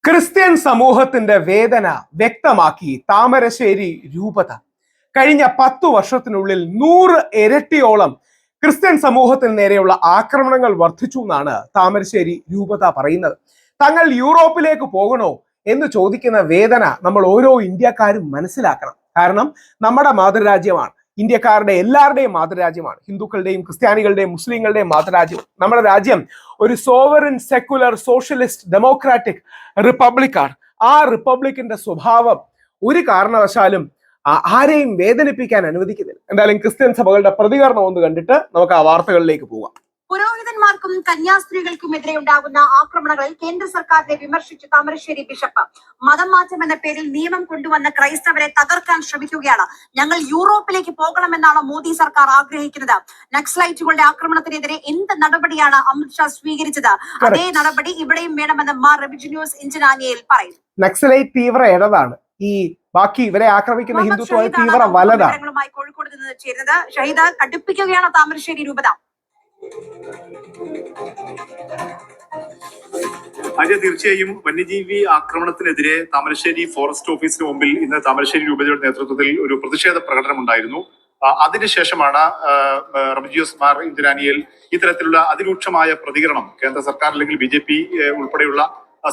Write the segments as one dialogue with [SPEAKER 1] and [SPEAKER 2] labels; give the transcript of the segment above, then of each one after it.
[SPEAKER 1] Christian സമൂഹത്തിന്റെ വേദന വ്യക്തമാക്കി താമരശ്ശേരി രൂപത. കഴിഞ്ഞ 10 വർഷത്തിനുള്ളിൽ 100 ഇരട്ടിയോളം ക്രിസ്ത്യൻ സമൂഹത്തിന് നേരെയുള്ള ആക്രമണങ്ങൾ വർദ്ധിച്ചു എന്നാണ് താമരശ്ശേരി രൂപത പറയുന്നത്. തങ്ങൾ യൂറോപ്പിലേക്ക് പോകണോ എന്ന് ചോദിക്കുന്ന വേദന നമ്മൾ ഓരോ ഇന്ത്യക്കാരും മനസ്സിലാക്കണം. കാരണം നമ്മുടെ മാതൃരാജ്യമാണ്, ഇന്ത്യക്കാരുടെ എല്ലാവരുടെയും മാതൃരാജ്യമാണ്, ഹിന്ദുക്കളുടെയും ക്രിസ്ത്യാനികളുടെയും മുസ്ലിങ്ങളുടെയും മാതൃരാജ്യം. നമ്മുടെ രാജ്യം ഒരു സോവറിൻ സെക്കുലർ സോഷ്യലിസ്റ്റ് ഡെമോക്രാറ്റിക് റിപ്പബ്ലിക്കാണ്. ആ റിപ്പബ്ലിക്കിന്റെ സ്വഭാവം ഒരു കാരണവശാലും ആരെയും വേദനിപ്പിക്കാൻ അനുവദിക്കുന്നില്ല. എന്തായാലും ക്രിസ്ത്യൻ സഭകളുടെ പ്രതികരണം ഒന്ന് കണ്ടിട്ട് നമുക്ക് ആ വാർത്തകളിലേക്ക് പോകാം.
[SPEAKER 2] പുരോഹിതന്മാർക്കും കന്യാസ്ത്രീകൾക്കുമെതിരെ ഉണ്ടാകുന്ന ആക്രമണങ്ങളിൽ കേന്ദ്ര സർക്കാരിനെ വിമർശിച്ച് താമരശ്ശേരി ബിഷപ്പ് മതം മാറ്റം എന്ന പേരിൽ നിയമം കൊണ്ടുവന്ന ക്രൈസ്തവരെ തകർക്കാൻ ശ്രമിക്കുകയാണ്. ഞങ്ങൾ യൂറോപ്പിലേക്ക് പോകണമെന്നാണ് മോദി സർക്കാർ ആഗ്രഹിക്കുന്നത്. നക്സലൈറ്റുകളുടെ ആക്രമണത്തിനെതിരെ എന്ത് നടപടിയാണ് അമിത്ഷാ സ്വീകരിച്ചത്? അതേ നടപടി ഇവിടെയും വേണമെന്ന് മാർ റെബിജിനിയോസ് ഇഞ്ചനാനിയയിൽ പറയുന്നു.
[SPEAKER 1] നക്സലൈറ്റ് തീവ്ര ഇടതാണ്, ഈ ബാക്കി ഇവരെ ആക്രമിക്കുന്ന ഹിന്ദുത്വ തീവ്ര വലതാണ്.
[SPEAKER 2] കോഴിക്കോട് നിന്ന് ചേരുന്നത് ഷഹീദ്, കടുപ്പിക്കുകയാണ് താമരശ്ശേരി രൂപത.
[SPEAKER 3] തീർച്ചയായും വന്യജീവി ആക്രമണത്തിനെതിരെ താമരശ്ശേരി ഫോറസ്റ്റ് ഓഫീസിന് മുമ്പിൽ ഇന്ന് താമരശ്ശേരി രൂപതയുടെ നേതൃത്വത്തിൽ ഒരു പ്രതിഷേധ പ്രകടനം ഉണ്ടായിരുന്നു. അതിനുശേഷമാണ് റെബിജിനിയോസ് മാർ ഇഞ്ചനാനിയൽ ഇത്തരത്തിലുള്ള അതിരൂക്ഷമായ പ്രതികരണം കേന്ദ്ര സർക്കാർ അല്ലെങ്കിൽ BJP ഉൾപ്പെടെയുള്ള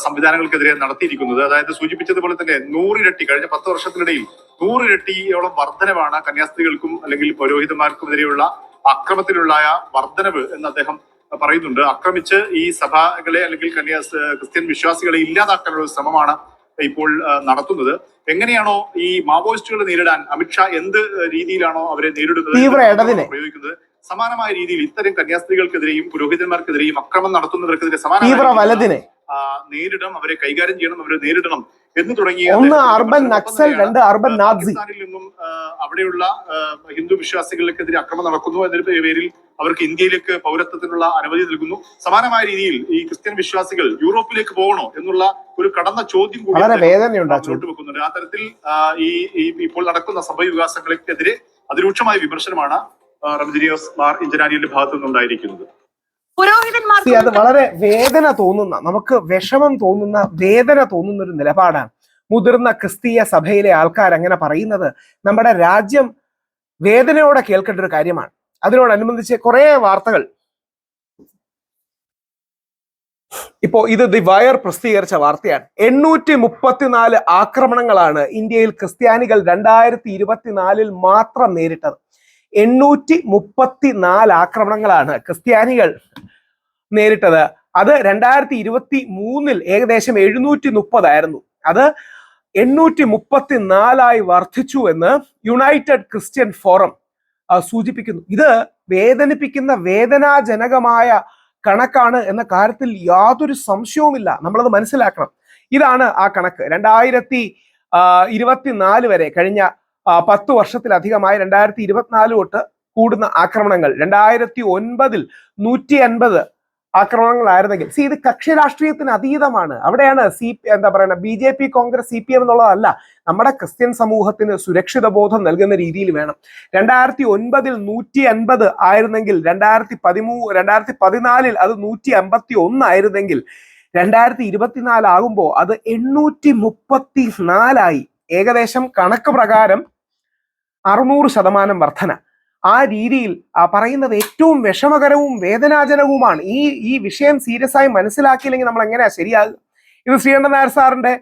[SPEAKER 3] സംവിധാനങ്ങൾക്കെതിരെ നടത്തിയിരിക്കുന്നത്. അതായത് സൂചിപ്പിച്ചതുപോലെ തന്നെ 100 ഇരട്ടി, കഴിഞ്ഞ 10 വർഷത്തിനിടയിൽ 100 ഇരട്ടിയോളം വർധനവാണ് കന്യാസ്ത്രീകൾക്കും അല്ലെങ്കിൽ പുരോഹിതന്മാർക്കുമെതിരെയുള്ള അക്രമത്തിലുള്ള വർധനവ് എന്ന് അദ്ദേഹം പറയുന്നുണ്ട്. ആക്രമിച്ച് ഈ സഭകളെ അല്ലെങ്കിൽ ക്രിസ്ത്യൻ വിശ്വാസികളെ ഇല്ലാതാക്കാനുള്ള ശ്രമമാണ് ഇപ്പോൾ നടത്തുന്നത്. എങ്ങനെയാണോ ഈ മാവോയിസ്റ്റുകളെ നേരിടാൻ അമിത്ഷാ എന്ത് രീതിയിലാണോ അവരെ നേരിടുന്നത് പ്രയോഗിക്കുന്നത്, സമാനമായ രീതിയിൽ ഇത്തരം കന്യാസ്ത്രീകൾക്കെതിരെയും പുരോഹിതന്മാർക്കെതിരെയും അക്രമം നടത്തുന്നവർക്കെതിരെ സമാനമായ നേരിടണം, അവരെ കൈകാര്യം ചെയ്യണം, അവരെ നേരിടണം എന്ന് തുടങ്ങിയ പാകിസ്ഥാനിൽ നിന്നും അവിടെയുള്ള ഹിന്ദു വിശ്വാസികൾക്കെതിരെ അക്രമം നടക്കുന്നു എന്നൊരു പേരിൽ അവർക്ക് ഇന്ത്യയിലേക്ക് പൗരത്വത്തിനുള്ള അനുമതി നൽകുന്നു. സമാനമായ രീതിയിൽ ഈ ക്രിസ്ത്യൻ വിശ്വാസികൾ യൂറോപ്പിലേക്ക് പോകണോ എന്നുള്ള ഒരു കടന്ന ചോദ്യം കൂടി മുന്നോട്ട് വെക്കുന്നുണ്ട്. ആ തരത്തിൽ ഈ ഇപ്പോൾ നടക്കുന്ന സംഭവവികാസങ്ങൾക്കെതിരെ അതിരൂക്ഷമായ വിമർശനമാണ് റെബിജിനിയോസ് മാർ ഇഞ്ചനാനിയുടെ ഭാഗത്തു നിന്നുണ്ടായിരിക്കുന്നത്.
[SPEAKER 1] അത് വളരെ വേദന തോന്നുന്ന, നമുക്ക് വിഷമം തോന്നുന്ന, വേദന തോന്നുന്ന ഒരു നിലപാടാണ് മുതിർന്ന ക്രിസ്തീയ സഭയിലെ ആൾക്കാർ അങ്ങനെ പറയുന്നത്. നമ്മുടെ രാജ്യം വേദനയോടെ കേൾക്കേണ്ട ഒരു കാര്യമാണ്. അതിനോടനുബന്ധിച്ച് കുറെ വാർത്തകൾ ഇപ്പോ ഇത് ദി വയർ പ്രസിദ്ധീകരിച്ച വാർത്തയാണ്. 834 ആക്രമണങ്ങളാണ് ഇന്ത്യയിൽ ക്രിസ്ത്യാനികൾ 2024 മാത്രം നേരിട്ടത്. 834 ആക്രമണങ്ങളാണ് ക്രിസ്ത്യാനികൾ നേരിട്ടത്. അത് 2023 ഏകദേശം 730 ആയിരുന്നു. അത് 834 വർദ്ധിച്ചു എന്ന് യുണൈറ്റഡ് ക്രിസ്ത്യൻ ഫോറം സൂചിപ്പിക്കുന്നു. ഇത് വേദനിപ്പിക്കുന്ന, വേദനാജനകമായ കണക്കാണ് എന്ന കാര്യത്തിൽ യാതൊരു സംശയവുമില്ല. നമ്മളത് മനസ്സിലാക്കണം. ഇതാണ് ആ കണക്ക്. 2024 വരെ, കഴിഞ്ഞ 10 വർഷത്തിലധികമായി 2024 തൊട്ട് കൂടുന്ന ആക്രമണങ്ങൾ. 2009 150 ആക്രമണങ്ങളായിരുന്നെങ്കിൽ, ഇത് കക്ഷി രാഷ്ട്രീയത്തിന് അതീതമാണ്. അവിടെയാണ് BJP, കോൺഗ്രസ്, CPM എന്നുള്ളതല്ല. നമ്മുടെ ക്രിസ്ത്യൻ സമൂഹത്തിന് സുരക്ഷിത ബോധം നൽകുന്ന രീതിയിൽ വേണം. 2009 150 ആയിരുന്നെങ്കിൽ 2014 അത് 151 ആയിരുന്നെങ്കിൽ 2024 ആകുമ്പോൾ അത് 834 ഏകദേശം കണക്ക് പ്രകാരം 600% വർധന. ആ രീതിയിൽ പറയുന്നത് ഏറ്റവും വിഷമകരവും വേദനാജനകവുമാണ്. ഈ വിഷയം സീരിയസ് ആയി മനസ്സിലാക്കിയില്ലെങ്കിൽ നമ്മൾ എങ്ങനെയാ ശരിയാകുക? ഇത് ശ്രീകണ്ഠൻ നായർ സാറിന്റെ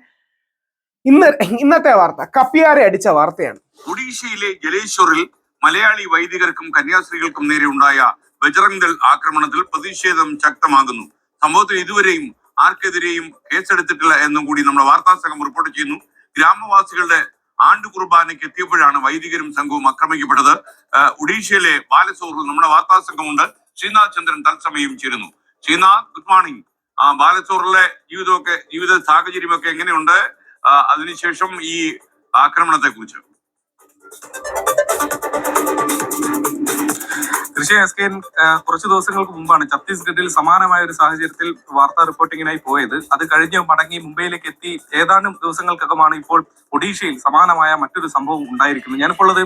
[SPEAKER 1] ഇന്നത്തെ വാർത്ത കപ്പിയാരെ അടിച്ച വാർത്തയാണ്.
[SPEAKER 4] ഒഡീഷയിലെ ജലേശ്വറിൽ മലയാളി വൈദികർക്കും കന്യാസ്ത്രീകൾക്കും നേരെ ഉണ്ടായ ബജറംഗ് ദൾ ആക്രമണത്തിൽ പ്രതിഷേധം ശക്തമാകുന്നു. സംഭവത്തിൽ ഇതുവരെയും ആർക്കെതിരെയും കേസെടുത്തിട്ടില്ല എന്നും കൂടി നമ്മുടെ വാർത്താ സംഘം റിപ്പോർട്ട് ചെയ്യുന്നു. ഗ്രാമവാസികളുടെ ആണ്ടു കുർബാനയ്ക്ക് എത്തിയപ്പോഴാണ് വൈദികരും സംഘവും ആക്രമിക്കപ്പെട്ടത്. ഒഡീഷയിലെ ബാലസോറിൽ നമ്മുടെ വാർത്താ സംഘമുണ്ട്. ശ്രീനാഥ് ചന്ദ്രൻ തത്സമയം ചേരുന്നു. Sreenath, good morning. ബാലസോറിലെ ജീവിത സാഹചര്യമൊക്കെ എങ്ങനെയുണ്ട്? അതിനുശേഷം ഈ ആക്രമണത്തെ കുറിച്ച്
[SPEAKER 5] തീർച്ചയായും കുറച്ചു ദിവസങ്ങൾക്ക് മുമ്പാണ് ഛത്തീസ്ഗഡിൽ സമാനമായ ഒരു സാഹചര്യത്തിൽ വാർത്താ റിപ്പോർട്ടിങ്ങിനായി പോയത്. അത് കഴിഞ്ഞ് മടങ്ങി മുംബൈയിലേക്ക് എത്തി ഏതാനും ദിവസങ്ങൾക്കകമാണ് ഇപ്പോൾ ഒഡീഷയിൽ സമാനമായ മറ്റൊരു സംഭവം ഉണ്ടായിരിക്കുന്നത്. ഞാനിപ്പോൾ ഉള്ളത്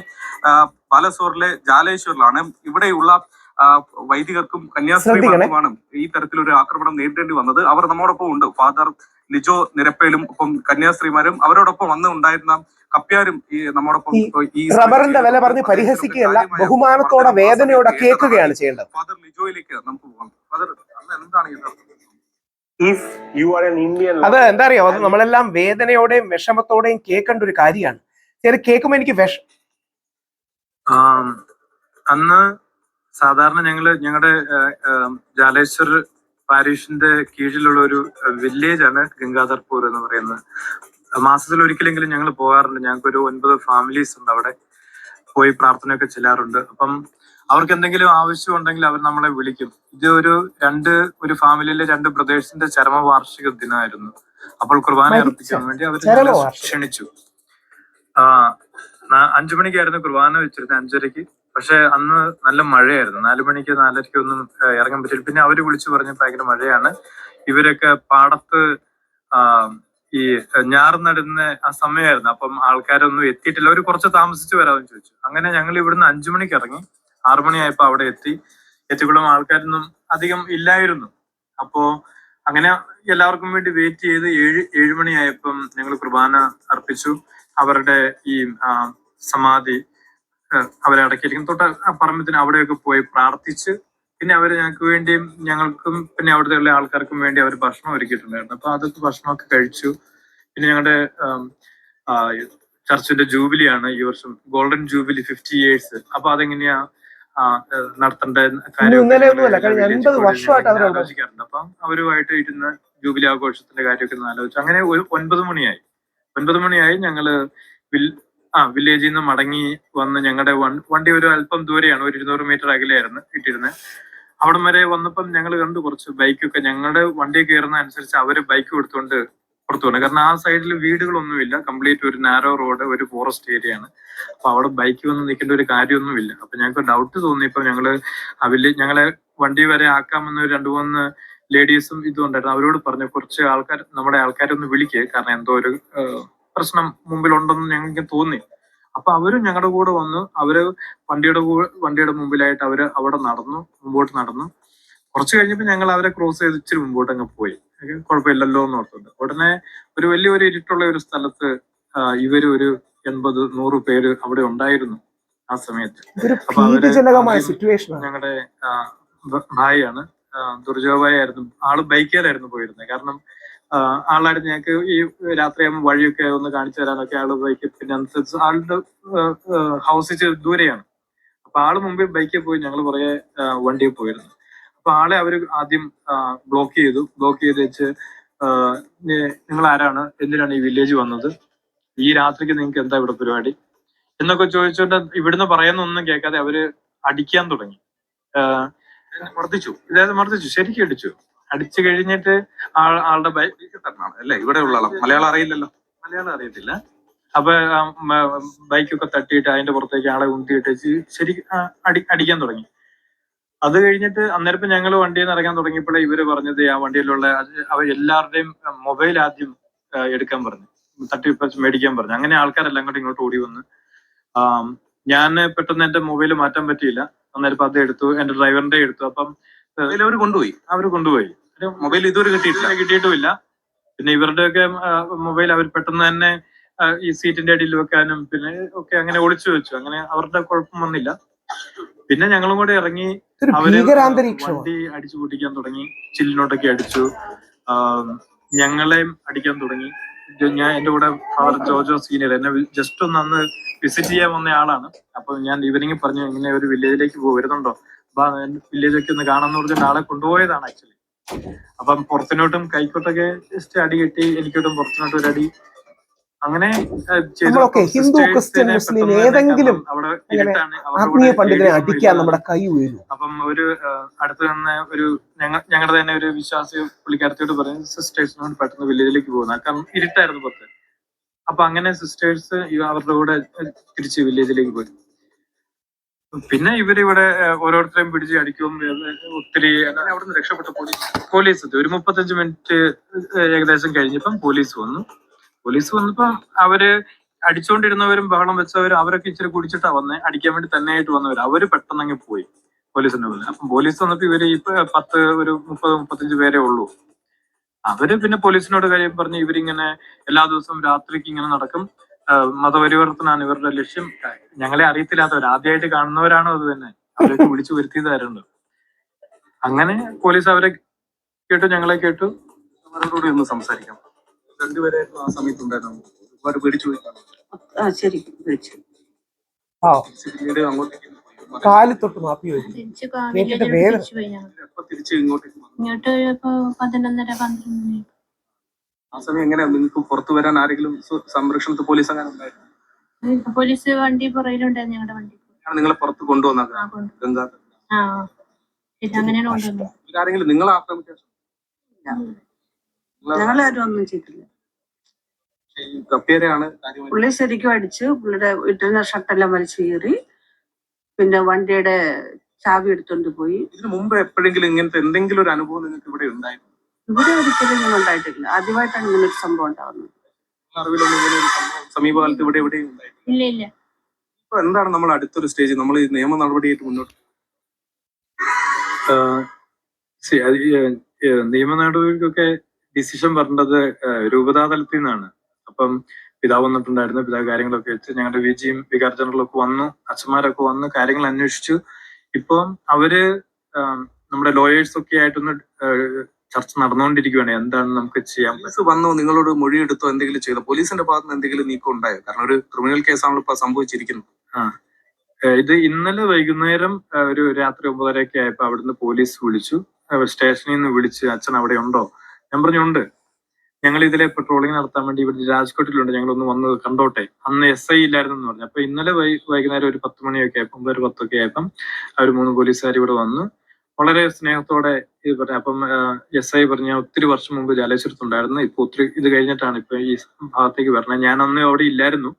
[SPEAKER 5] ബാലസോറിലെ ജാലേശ്വറിലാണ്. ഇവിടെയുള്ള വൈദികർക്കും കന്യാസ്ത്രീമാർക്കുമാണ് ഈ തരത്തിലൊരു ആക്രമണം നേരിടേണ്ടി വന്നത്. അവർ നമ്മോടൊപ്പം ഉണ്ട്. ഫാദർ ലിജോ നിരപ്പേലും ഒപ്പം കന്യാസ്ത്രീമാരും അവരോടൊപ്പം വന്ന് ഉണ്ടായിരുന്ന കപ്പ്യാരും ഈ നമ്മോടൊപ്പം ഈ
[SPEAKER 1] റബ്ബറിന്റെ വില പറഞ്ഞ് പരിഹസിക്കുകയല്ല, ബഹുമാനത്തോടെ വേദനയോടെ കേൾക്കുകയാണ് ചെയ്യേണ്ടത്.
[SPEAKER 5] ഫാദർ ലിജോയിലേക്ക് നമുക്ക് പോകാം. ഫാദർ, അന്ന് എന്താണ് യഥാർത്ഥം?
[SPEAKER 1] അത് എന്താ അറിയോ, അത് നമ്മളെല്ലാം വേദനയോടെയും വിഷമത്തോടെയും കേൾക്കേണ്ട ഒരു കാര്യമാണ്. ശരി, കേൾക്കുമ്പോ എനിക്ക്
[SPEAKER 6] അന്ന് സാധാരണ ഞങ്ങളുടെ ജാലേശ്വർ പാരീഷിന്റെ കീഴിലുള്ള ഒരു വില്ലേജ് ആണ് ഗംഗാധർപൂർ എന്ന് പറയുന്നത്. മാസത്തിൽ ഒരിക്കലെങ്കിലും ഞങ്ങൾ പോകാറുണ്ട്. ഞങ്ങൾക്കൊരു 9 ഫാമിലീസ് ഉണ്ട്. അവിടെ പോയി പ്രാർത്ഥനയൊക്കെ ചെല്ലാറുണ്ട്. അപ്പം അവർക്ക് എന്തെങ്കിലും ആവശ്യം ഉണ്ടെങ്കിൽ അവർ നമ്മളെ വിളിക്കും. ഇത് ഒരു ഫാമിലിയിലെ 2 ബ്രദേഴ്സിന്റെ ചരമവാർഷിക ദിനമായിരുന്നു. അപ്പോൾ കുർബാന അർപ്പിക്കാൻ വേണ്ടി അവർ ക്ഷണിച്ചു. 5 മണിക്കായിരുന്നു കുർബാന വെച്ചിരുന്നത്, 5:30. പക്ഷെ അന്ന് നല്ല മഴയായിരുന്നു. 4 മണിക്ക് 4:30 ഒന്നും ഇറങ്ങാൻ പറ്റില്ല. പിന്നെ അവര് വിളിച്ചു പറഞ്ഞു ഭയങ്കര മഴയാണ്. ഇവരൊക്കെ പാടത്ത് ഈ ഞാറ് നടുന്ന ആ സമയമായിരുന്നു. അപ്പം ആൾക്കാരൊന്നും എത്തിയിട്ടില്ല. അവർ കുറച്ച് താമസിച്ച് വരാമെന്ന് ചോദിച്ചു. അങ്ങനെ ഞങ്ങൾ ഇവിടുന്ന് 5 മണിക്ക് ഇറങ്ങി. 6 മണിയായപ്പോ അവിടെ എത്തിക്കുള്ള ആൾക്കാരൊന്നും അധികം ഇല്ലായിരുന്നു. അപ്പോ അങ്ങനെ എല്ലാവർക്കും വേണ്ടി വെയിറ്റ് ചെയ്ത് 7 മണിയായപ്പം ഞങ്ങൾ കുർബാന അർപ്പിച്ചു. അവരുടെ ഈ സമാധി അവരെ അടക്കിയിരിക്കും തൊട്ട് പറമ്പത്തിന് അവിടെയൊക്കെ പോയി പ്രാർത്ഥിച്ച് പിന്നെ അവര് ഞങ്ങൾക്ക് വേണ്ടിയും ഞങ്ങൾക്കും പിന്നെ അവിടുത്തെ ഉള്ള ആൾക്കാർക്കും വേണ്ടി അവർ ഭക്ഷണം ഒരുക്കിയിട്ടുണ്ടായിരുന്നു. അപ്പൊ അതൊക്കെ ഭക്ഷണമൊക്കെ കഴിച്ചു. പിന്നെ ഞങ്ങളുടെ ചർച്ചിന്റെ ജൂബിലിയാണ് ഈ വർഷം, ഗോൾഡൻ ജൂബിലി 50 years. അപ്പൊ അതെങ്ങനെയാ നടത്തേണ്ട ആലോചിക്കാറുണ്ട്. അപ്പം അവരുമായിട്ട് ഇരുന്ന് ജൂബിലി ആഘോഷത്തിന്റെ കാര്യമൊക്കെ ഒന്ന് ആലോചിച്ചു. അങ്ങനെ 9 മണിയായി. 9 മണിയായി ഞങ്ങള് വില്ലേജിൽ നിന്ന് മടങ്ങി വന്ന് ഞങ്ങളുടെ വണ്ടി ഒരു അല്പം ദൂരെയാണ്, ഒരു 200 മീറ്റർ അകലെയായിരുന്നു ഇട്ടിരുന്നത്. അവിടം വരെ വന്നപ്പം ഞങ്ങൾ കണ്ടു കുറച്ച് ബൈക്കൊക്കെ ഞങ്ങളുടെ വണ്ടി കയറുന്ന അനുസരിച്ച് അവര് ബൈക്ക് കൊടുത്തുകൊണ്ട് പുറത്തു വന്നു. കാരണം ആ സൈഡിൽ വീടുകളൊന്നുമില്ല, കംപ്ലീറ്റ് ഒരു നാരോ റോഡ്, ഒരു ഫോറസ്റ്റ് ഏരിയ ആണ്. അപ്പൊ അവിടെ ബൈക്ക് വന്ന് നിൽക്കേണ്ട ഒരു കാര്യമൊന്നുമില്ല. അപ്പൊ ഞങ്ങൾക്ക് ഡൗട്ട് തോന്നിയപ്പോ ഞങ്ങളെ വണ്ടി വരെ ആക്കാമെന്ന് 2-3 ലേഡീസും ഇതും ഉണ്ടായിരുന്നു. അവരോട് പറഞ്ഞു കുറച്ച് ആൾക്കാർ, നമ്മുടെ ആൾക്കാരൊന്ന് വിളിക്കുക, കാരണം എന്തോ ഒരു പ്രശ്നം മുമ്പിലുണ്ടെന്ന് ഞങ്ങൾക്ക് തോന്നി. അപ്പൊ അവരും ഞങ്ങളുടെ കൂടെ വന്നു. അവര് വണ്ടിയുടെ മുമ്പിലായിട്ട് അവര് അവിടെ മുമ്പോട്ട് നടന്നു. കുറച്ച് കഴിഞ്ഞപ്പോ ഞങ്ങൾ അവരെ ക്രോസ് ചെയ്ത് ഇച്ചിരി മുമ്പോട്ട് അങ്ങ് പോയി. കുഴപ്പമില്ലല്ലോ എന്ന് ഓർത്തുണ്ട്. ഉടനെ ഒരു വലിയൊരു ഇരുട്ടുള്ള ഒരു സ്ഥലത്ത് ഇവര് ഒരു 80-100 പേര് അവിടെ ഉണ്ടായിരുന്നു ആ സമയത്ത്. അപ്പൊ അവര് ഞങ്ങളുടെ ഭായിയാണ്, ദുർജോഭായി ആയിരുന്നു. ആള് ബൈക്കേലായിരുന്നു പോയിരുന്നത്. കാരണം ആളായിരുന്നു ഞങ്ങൾക്ക് ഈ രാത്രിയാകുമ്പോൾ വഴിയൊക്കെ ഒന്ന് കാണിച്ചു തരാനൊക്കെ ആള് ബൈക്ക്. പിന്നെ അനുസരിച്ച് ആളുടെ ഹൗസ് ദൂരെയാണ്. അപ്പൊ ആള് മുമ്പിൽ ബൈക്കിൽ പോയി, ഞങ്ങൾ പുറകെ വണ്ടിയിൽ പോയിരുന്നു. അപ്പൊ ആളെ അവര് ആദ്യം ബ്ലോക്ക് ചെയ്ത് വെച്ച് നിങ്ങൾ ആരാണ്, എന്തിനാണ് ഈ വില്ലേജ് വന്നത്, ഈ രാത്രിക്ക് നിങ്ങൾക്ക് എന്താ ഇവിടെ പരിപാടി എന്നൊക്കെ ചോദിച്ചോണ്ട് ഇവിടുന്ന് പറയുന്നൊന്നും കേൾക്കാതെ അവര് അടിക്കാൻ തുടങ്ങി. മർദ്ദിച്ചു, ശരിക്കും അടിച്ചു. അടിച്ചു കഴിഞ്ഞിട്ട് ആളുടെ ബൈക്കാണ് അല്ലേ, ഇവിടെ ഉള്ള ആളാണ്, മലയാളം അറിയില്ലല്ലോ, മലയാളം അറിയത്തില്ല. അപ്പൊ ബൈക്കൊക്കെ തട്ടിയിട്ട് അതിന്റെ പുറത്തേക്ക് ആളെ ഉന്തിയിട്ട് ശരിക്കും അടിക്കാൻ തുടങ്ങി. അത് കഴിഞ്ഞിട്ട് അന്നേരം ഞങ്ങൾ വണ്ടിയിൽ നിന്ന് ഇറങ്ങാൻ തുടങ്ങിയപ്പോഴേ ഇവര് പറഞ്ഞത് ആ വണ്ടിയിലുള്ള എല്ലാവരുടെയും മൊബൈൽ ആദ്യം എടുക്കാൻ പറഞ്ഞു, തട്ടിപ്പറിച്ച് മേടിക്കാൻ പറഞ്ഞു. അങ്ങനെ ആൾക്കാരെല്ലാം കൂടെ ഇങ്ങോട്ട് ഓടി വന്ന് ഞാൻ പെട്ടെന്ന് എന്റെ മൊബൈൽ മാറ്റാൻ പറ്റിയില്ല. അന്നേരം അത് എടുത്തു, എന്റെ ഡ്രൈവറിന്റെ എടുത്തു. അപ്പം അവർ കൊണ്ടുപോയി. മൊബൈൽ ഇതുവരെ കിട്ടിയിട്ടുമില്ല. പിന്നെ ഇവരുടെയൊക്കെ മൊബൈൽ അവർ പെട്ടെന്ന് തന്നെ ഈ സീറ്റിന്റെ അടിയിൽ വെക്കാനും പിന്നെ ഒക്കെ അങ്ങനെ ഒളിച്ചു വെച്ചു. അങ്ങനെ അവരുടെ കുഴപ്പം വന്നില്ല. പിന്നെ ഞങ്ങളും കൂടെ ഇറങ്ങി അവര് വണ്ടി അടിച്ചു പൊട്ടിക്കാൻ തുടങ്ങി. ചില്ലിനോട്ടൊക്കെ അടിച്ചു, ഞങ്ങളെയും അടിക്കാൻ തുടങ്ങി. ഞാൻ എന്റെ കൂടെ ഫാദർ ജോജോ സീനിയർ എന്നെ ജസ്റ്റ് ഒന്ന് അന്ന് വിസിറ്റ് ചെയ്യാൻ വന്ന ആളാണ്. അപ്പൊ ഞാൻ ഈവനിങ് പറഞ്ഞു ഇങ്ങനെ ഒരു വില്ലേജിലേക്ക് വരുന്നുണ്ടോ, അപ്പൊ വില്ലേജൊക്കെ ഒന്ന് കാണാന്ന് പറഞ്ഞിട്ട് ആളെ കൊണ്ടുപോയതാണ് ആക്ച്വലി. അപ്പം പുറത്തിനോട്ടും കൈക്കോട്ടൊക്കെ ജസ്റ്റ് അടി കിട്ടി, എനിക്കോട്ടും പുറത്തിനോട്ടും ഒരു അടി. അങ്ങനെ
[SPEAKER 1] ഹിന്ദു ക്രിസ്ത്യൻ മുസ്ലിം ഏതെങ്കിലും ആത്മീയ പണ്ഡിതനെ അടിക്കാൻ നമ്മുടെ കൈ ഉയരും.
[SPEAKER 6] അപ്പം ഒരു അടുത്ത് തന്നെ ഒരു ഞങ്ങളുടെ തന്നെ ഒരു വിശ്വാസി പുള്ളിക്കാരത്തിയോട് പറയും സിസ്റ്റേഴ്സിനോട് പെട്ടെന്ന് വില്ലേജിലേക്ക് പോകുന്ന, കാരണം ഇരുട്ടായിരുന്നു പുറത്ത്. അപ്പൊ അങ്ങനെ സിസ്റ്റേഴ്സ് അവരുടെ കൂടെ തിരിച്ച് വില്ലേജിലേക്ക് പോയി. പിന്നെ ഇവരിവിടെ ഓരോരുത്തരെയും പിടിച്ച് അടിക്കും. ഒത്തിരി അവിടുന്ന് രക്ഷപ്പെട്ട പോലീസ് എത്തി. ഒരു 35 മിനിറ്റ് ഏകദേശം കഴിഞ്ഞപ്പം പോലീസ് വന്നപ്പോ അവര് അടിച്ചുകൊണ്ടിരുന്നവരും ബഹളം വെച്ചവരും അവരൊക്കെ ഇച്ചിരി കുടിച്ചിട്ടാ വന്നേ, അടിക്കാൻ വേണ്ടി തന്നെയായിട്ട് വന്നവർ അവര് പെട്ടെന്നങ്ങ് പോയി. പോലീസിന്റെ മുമ്പിൽ. അപ്പം പോലീസ് വന്നപ്പോ ഇവര് ഇപ്പൊ 30-35 പേരേ ഉള്ളൂ. അവര് പിന്നെ പോലീസിനോട് കാര്യം പറഞ്ഞ് ഇവരിങ്ങനെ എല്ലാ ദിവസവും രാത്രിക്ക് ഇങ്ങനെ നടക്കും, മതപരിവർത്തനാണ് ഇവരുടെ ലക്ഷ്യം. ഞങ്ങളെ അറിയത്തില്ലാത്തവർ, ആദ്യമായിട്ട് കാണുന്നവരാണോ അത് തന്നെ, അവരൊക്കെ വിളിച്ചു വരുത്തിയതായിരുന്നു. അങ്ങനെ പോലീസ് അവരെ കേട്ടു, ഞങ്ങളെ കേട്ടു. അവരോട് ഒന്ന് സംസാരിക്കാം. രണ്ടുപേരായിരുന്നു ആ സമയത്ത് ഉണ്ടായിരുന്നു. ഒരുപാട് പേടിച്ചു പോയി.
[SPEAKER 7] ശരിക്കും വിളിച്ചു.
[SPEAKER 6] പിന്നീട് അങ്ങോട്ടേക്ക്
[SPEAKER 1] കാലി തൊട്ട് മാപ്പി വരും. കേട്ടിട്ട് വേദന.
[SPEAKER 6] എപ്പോ തിരിച്ച് ഇങ്ങോട്ടേക്ക് വന്നു?
[SPEAKER 7] ഇങ്ങോട്ട് 11:30-12
[SPEAKER 6] ആ സമയം എങ്ങനെയാ നിങ്ങൾക്ക് പുറത്തു വരാൻ ആരെങ്കിലും സംരക്ഷണത്തിൽ പോലീസ് അങ്ങനെ ഉണ്ടായിരുന്നു?
[SPEAKER 7] പോലീസ് വണ്ടി പുറകിലുണ്ടായിരുന്നു, ഞങ്ങളുടെ വണ്ടി.
[SPEAKER 6] നിങ്ങളെ പുറത്ത് കൊണ്ടുവന്നത് എന്താ?
[SPEAKER 7] അങ്ങനെയാണ് കൊണ്ടുവന്നത്.
[SPEAKER 6] ആരെങ്കിലും നിങ്ങളെ ആക്രമിക്കാൻ
[SPEAKER 7] ഞങ്ങളാരും ഒന്നും ചെയ്തില്ല.
[SPEAKER 6] കപ്പേരെയാണ്
[SPEAKER 7] പുള്ളി ശരിക്കും അടിച്ചു. പുള്ളിയുടെ ഇട്ടിരുന്ന ഷർട്ടെല്ലാം വലിച്ചു കീറി. പിന്നെ വണ്ടിയുടെ ചാവി എടുത്തോണ്ട് പോയി.
[SPEAKER 6] ഇതിനു മുമ്പ് എപ്പോഴെങ്കിലും ഇങ്ങനത്തെ എന്തെങ്കിലും ഒരു അനുഭവം നിങ്ങൾക്ക് ഇവിടെ ഉണ്ടായിരുന്നു?
[SPEAKER 7] ഇവിടെ ഒരിക്കലും ഇങ്ങനെ ഉണ്ടായിട്ടില്ല. ആദ്യമായിട്ടാണ് ഇങ്ങനെ ഒരു സംഭവം ഉണ്ടാവുന്നത്.
[SPEAKER 6] അറിവിലൊന്നും ഇങ്ങനെ ഒരു സംഭവം സമീപകാലത്ത് ഇവിടെ എവിടെയും ഉണ്ടായിട്ടില്ല.
[SPEAKER 7] ഇല്ല ഇല്ല.
[SPEAKER 6] ഇപ്പൊ എന്താണ് നമ്മൾ അടുത്തൊരു സ്റ്റേജ്, നമ്മൾ ഈ നിയമ നടപടിയായിട്ട് മുന്നോട്ട് നിയമ നടപടിക്കൊക്കെ ഡിസിഷൻ പറഞ്ഞത് രൂപതാതലത്തിൽ നിന്നാണ്. അപ്പം പിതാവ് വന്നിട്ടുണ്ടായിരുന്നു. പിതാവ് കാര്യങ്ങളൊക്കെ വെച്ച് ഞങ്ങളുടെ വിജിയും വികാർ ജനറലൊക്കെ വന്നു, അച്ഛന്മാരൊക്കെ വന്ന് കാര്യങ്ങൾ അന്വേഷിച്ചു. ഇപ്പം അവര് നമ്മുടെ ലോയേഴ്സ് ഒക്കെ ആയിട്ടൊന്ന് ചർച്ച നടന്നുകൊണ്ടിരിക്കുകയാണ്, എന്താണ് നമുക്ക് ചെയ്യാൻ. പോലീസ് വന്നോ, നിങ്ങളോട് മൊഴിയെടുത്തോ, എന്തെങ്കിലും ചെയ്തോ? പോലീസിന്റെ ഭാഗത്ത് നിന്ന് എന്തെങ്കിലും നീക്കം ഉണ്ടായോ? കാരണം ഒരു ക്രിമിനൽ കേസാണല്ലോ ഇപ്പൊ സംഭവിച്ചിരിക്കുന്നത്. ഇത് ഇന്നലെ വൈകുന്നേരം ഒരു രാത്രി 9:30 ആയപ്പോ അവിടുന്ന് പോലീസ് വിളിച്ചു, സ്റ്റേഷനിൽ നിന്ന് വിളിച്ച്, അച്ഛൻ അവിടെ ഉണ്ടോ? ഞാൻ പറഞ്ഞുണ്ട്, ഞങ്ങൾ ഇതിലെ പെട്രോളിംഗ് നടത്താൻ വേണ്ടി ഇവിടെ രാജ്കോട്ടിലുണ്ട്, ഞങ്ങളൊന്ന് വന്ന് കണ്ടോട്ടെ. അന്ന് SI ഇല്ലായിരുന്നു പറഞ്ഞു. അപ്പൊ ഇന്നലെ വൈകുന്നേരം ഒരു 10 മണിയൊക്കെ ആയപ്പം 9:10 ആയപ്പം അവർ 3 പോലീസുകാർ ഇവിടെ വന്ന് വളരെ സ്നേഹത്തോടെ ഇത് പറഞ്ഞു. അപ്പം SI പറഞ്ഞ ഒത്തിരി വർഷം മുമ്പ് ജാലേശ്വരത്തുണ്ടായിരുന്നു, ഇപ്പൊ ഒത്തിരി ഇത് കഴിഞ്ഞിട്ടാണ് ഇപ്പൊ ഈ ഭാഗത്തേക്ക് വരണത്. ഞാൻ അന്ന് അവിടെ ഇല്ലായിരുന്നു.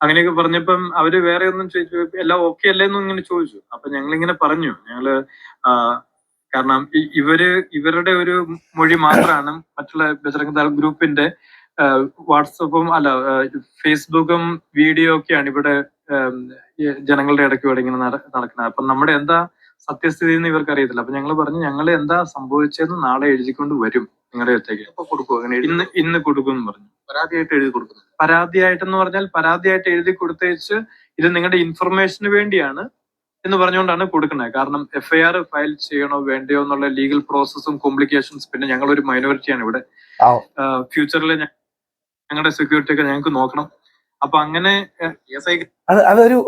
[SPEAKER 6] അങ്ങനെയൊക്കെ പറഞ്ഞപ്പം അവര് വേറെ ഒന്നും ചോദിച്ചു, എല്ലാം ഓക്കെ അല്ലേന്നും ഇങ്ങനെ ചോദിച്ചു. അപ്പൊ ഞങ്ങളിങ്ങനെ പറഞ്ഞു, ഞങ്ങള് കാരണം ഇവരുടെ ഒരു മൊഴി മാത്രമാണ് മറ്റുള്ള ബജറംഗ് ദൾ ഗ്രൂപ്പിന്റെ വാട്സപ്പും ഫേസ്ബുക്കും വീഡിയോ ഒക്കെയാണ് ഇവിടെ ജനങ്ങളുടെ ഇടയ്ക്ക് ഇവിടെ ഇങ്ങനെ നടക്കുന്നത്. അപ്പൊ നമ്മുടെ എന്താ സത്യസ്ഥിതി എന്ന് ഇവർക്ക് അറിയത്തില്ല. അപ്പൊ ഞങ്ങൾ പറഞ്ഞു, ഞങ്ങൾ എന്താ സംഭവിച്ചതെന്ന് നാളെ എഴുതിക്കൊണ്ട് വരും നിങ്ങളുടെ അടുത്തേക്ക്. അപ്പൊ കൊടുക്കുമോ? അങ്ങനെ ഇന്ന് കൊടുക്കും എന്ന് പറഞ്ഞു. പരാതിയായിട്ട് എഴുതി കൊടുക്കുന്നു. പരാതിയായിട്ടെന്ന് പറഞ്ഞാൽ പരാതിയായിട്ട് എഴുതി കൊടുത്തേച്ച് ഇത് നിങ്ങളുടെ ഇൻഫർമേഷന് വേണ്ടിയാണ് എന്ന് പറഞ്ഞുകൊണ്ടാണ് കൊടുക്കുന്നത്. കാരണം FIR ഫയൽ ചെയ്യണോ വേണ്ടയോ എന്നുള്ള ലീഗൽ പ്രോസസ്സും കോംപ്ലിക്കേഷൻസ്. പിന്നെ ഞങ്ങളൊരു മൈനോറിറ്റിയാണ് ഇവിടെ. ഫ്യൂച്ചറിൽ ഞങ്ങളുടെ സെക്യൂരിറ്റി ഒക്കെ ഞങ്ങൾക്ക് നോക്കണം. അപ്പൊ അങ്ങനെ
[SPEAKER 1] അതൊരു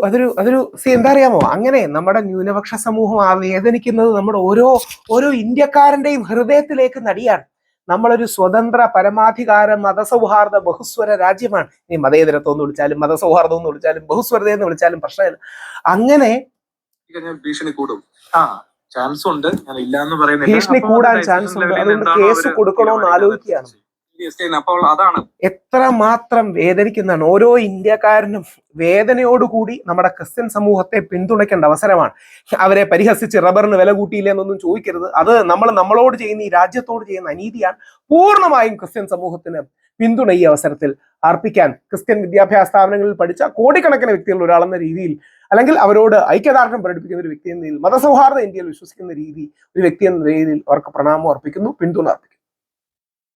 [SPEAKER 1] എന്താ അറിയാമോ, അങ്ങനെ നമ്മുടെ ന്യൂനപക്ഷ സമൂഹം വേദനിക്കുന്നത് നമ്മുടെ ഓരോ ഇന്ത്യക്കാരന്റെയും ഹൃദയത്തിലേക്ക് നടിയാണ്. നമ്മളൊരു സ്വതന്ത്ര പരമാധികാര മതസൗഹാർദ്ദ ബഹുസ്വര രാജ്യമാണ്. ഇനി മതേതരത്വം എന്ന് വിളിച്ചാലും മതസൗഹാർദ്ദം എന്ന് വിളിച്ചാലും ബഹുസ്വരത എന്ന് വിളിച്ചാലും പ്രശ്നമില്ല. അങ്ങനെ
[SPEAKER 6] ഭീഷണി കൂടും, ചാൻസ് ഉണ്ട്, ഞാൻ ഇല്ല എന്ന് പറയുന്നില്ല.
[SPEAKER 1] ഭീഷണി കൂടാൻ ചാൻസ് ഉണ്ട്. അതുകൊണ്ട് കേസ് കൊടുക്കണോന്ന് ആലോചിക്കുകയാണ്.
[SPEAKER 6] അപ്പോൾ അതാണ്
[SPEAKER 1] എത്രമാത്രം വേദനിക്കുന്നതാണ്. ഓരോ ഇന്ത്യക്കാരനും വേദനയോടുകൂടി നമ്മുടെ ക്രിസ്ത്യൻ സമൂഹത്തെ പിന്തുണയ്ക്കേണ്ട അവസരമാണ്. അവരെ പരിഹസിച്ച് റബ്ബറിന് വില കൂട്ടിയില്ല എന്നൊന്നും ചോദിക്കരുത്. അത് നമ്മളോട് ചെയ്യുന്ന ഈ രാജ്യത്തോട് ചെയ്യുന്ന അനീതിയാണ്. പൂർണ്ണമായും ക്രിസ്ത്യൻ സമൂഹത്തിന് പിന്തുണ ഈ അവസരത്തിൽ അർപ്പിക്കാൻ ക്രിസ്ത്യൻ വിദ്യാഭ്യാസ സ്ഥാപനങ്ങളിൽ പഠിച്ച കോടിക്കണക്കിന് വ്യക്തികൾ ഒരാളെന്ന രീതിയിൽ, അല്ലെങ്കിൽ അവരോട് ഐക്യദാർഢ്യം പ്രകടിപ്പിക്കുന്ന ഒരു വ്യക്തി എന്ന രീതിയിൽ, മതസൗഹാർദ്ദ ഇന്ത്യയിൽ വിശ്വസിക്കുന്ന ഒരു വ്യക്തി എന്ന രീതിയിൽ അവർക്ക് പ്രണാമം അർപ്പിക്കുന്നു, പിന്തുണ അർപ്പിക്കുന്നു.